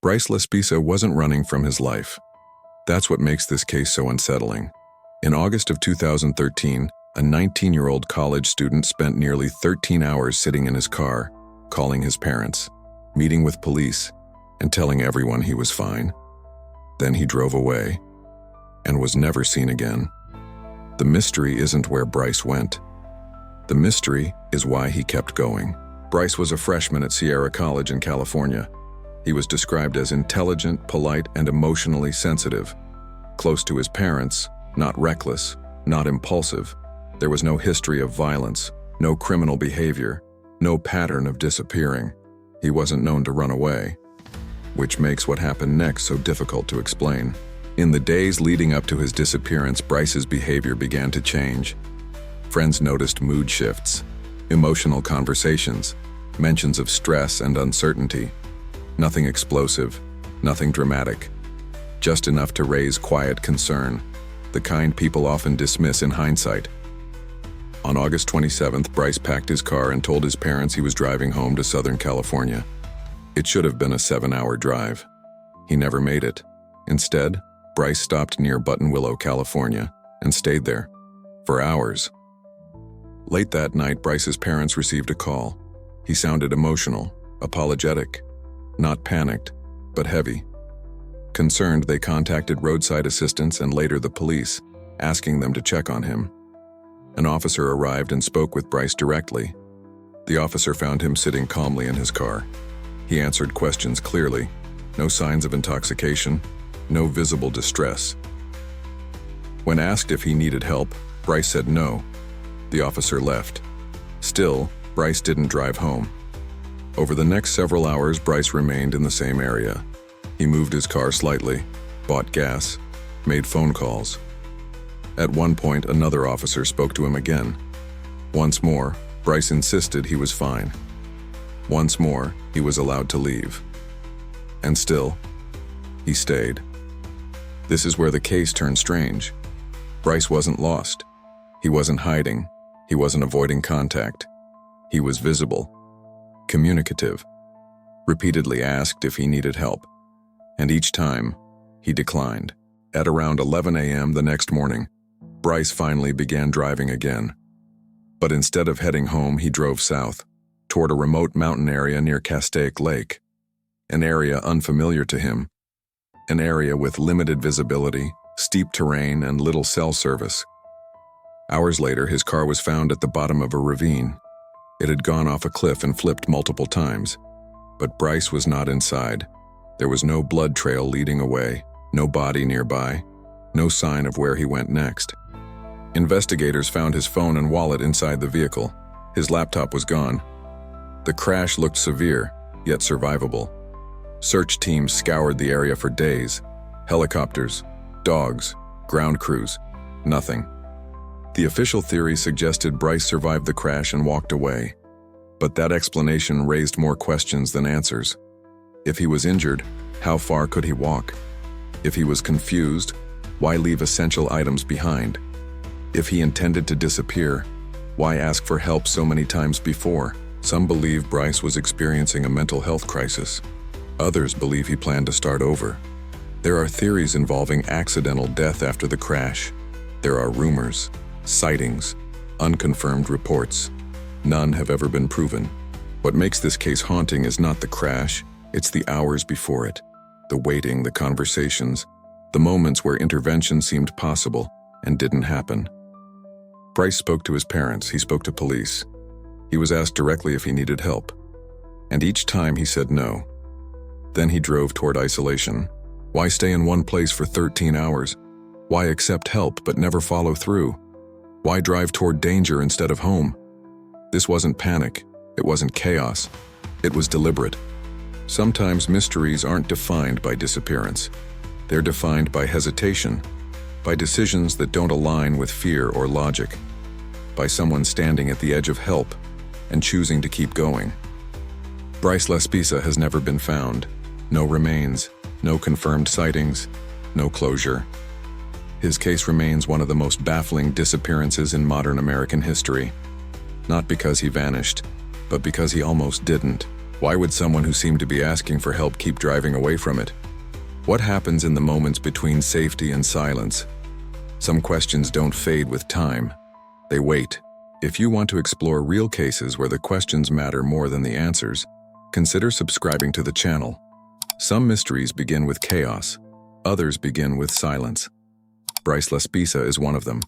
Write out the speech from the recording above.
Bryce Laspisa wasn't running from his life. That's what makes this case so unsettling. In August of 2013, a 19-year-old college student spent nearly 13 hours sitting in his car, calling his parents, meeting with police, and telling everyone he was fine. Then he drove away and was never seen again. The mystery isn't where Bryce went. The mystery is why he kept going. Bryce was a freshman at Sierra College in California. He was described as intelligent, polite, and emotionally sensitive. Close to his parents, not reckless, not impulsive. There was no history of violence, no criminal behavior, no pattern of disappearing. He wasn't known to run away, which makes what happened next so difficult to explain. In the days leading up to his disappearance, Bryce's behavior began to change. Friends noticed mood shifts, emotional conversations, mentions of stress and uncertainty. Nothing explosive, nothing dramatic, just enough to raise quiet concern, the kind people often dismiss in hindsight. On August 27th, Bryce packed his car and told his parents he was driving home to Southern California. It should have been a 7-hour drive. He never made it. Instead, Bryce stopped near Buttonwillow, California, and stayed there for hours. Late that night, Bryce's parents received a call. He sounded emotional, apologetic, not panicked, but heavy. Concerned, they contacted roadside assistance and later the police, asking them to check on him. An officer arrived and spoke with Bryce directly. The officer found him sitting calmly in his car. He answered questions clearly. No signs of intoxication, no visible distress. When asked if he needed help, Bryce said no. The officer left. Still, Bryce didn't drive home. Over the next several hours, Bryce remained in the same area. He moved his car slightly, bought gas, made phone calls. At one point, another officer spoke to him again. Once more, Bryce insisted he was fine. Once more, he was allowed to leave. And still, he stayed. This is where the case turned strange. Bryce wasn't lost. He wasn't hiding. He wasn't avoiding contact. He was visible, communicative, repeatedly asked if he needed help. And each time, he declined. At around 11 a.m. the next morning, Bryce finally began driving again. But instead of heading home, he drove south, toward a remote mountain area near Castaic Lake, an area unfamiliar to him, an area with limited visibility, steep terrain, and little cell service. Hours later, his car was found at the bottom of a ravine. It had gone off a cliff and flipped multiple times. But Bryce was not inside. There was no blood trail leading away, no body nearby, no sign of where he went next. Investigators found his phone and wallet inside the vehicle. His laptop was gone. The crash looked severe, yet survivable. Search teams scoured the area for days. Helicopters, dogs, ground crews, nothing. The official theory suggested Bryce survived the crash and walked away. But that explanation raised more questions than answers. If he was injured, how far could he walk? If he was confused, why leave essential items behind? If he intended to disappear, why ask for help so many times before? Some believe Bryce was experiencing a mental health crisis. Others believe he planned to start over. There are theories involving accidental death after the crash. There are rumors, sightings, unconfirmed reports. None have ever been proven. What makes this case haunting is not the crash, it's the hours before it. The waiting, the conversations, the moments where intervention seemed possible and didn't happen. Bryce spoke to his parents, he spoke to police. He was asked directly if he needed help. And each time he said no. Then he drove toward isolation. Why stay in one place for 13 hours? Why accept help but never follow through? Why drive toward danger instead of home? This wasn't panic. It wasn't chaos. It was deliberate. Sometimes mysteries aren't defined by disappearance. They're defined by hesitation, by decisions that don't align with fear or logic, by someone standing at the edge of help and choosing to keep going. Bryce Laspisa has never been found. No remains, no confirmed sightings, no closure. His case remains one of the most baffling disappearances in modern American history. Not because he vanished, but because he almost didn't. Why would someone who seemed to be asking for help keep driving away from it? What happens in the moments between safety and silence? Some questions don't fade with time. They wait. If you want to explore real cases where the questions matter more than the answers, consider subscribing to the channel. Some mysteries begin with chaos. Others begin with silence. Bryce Laspisa is one of them.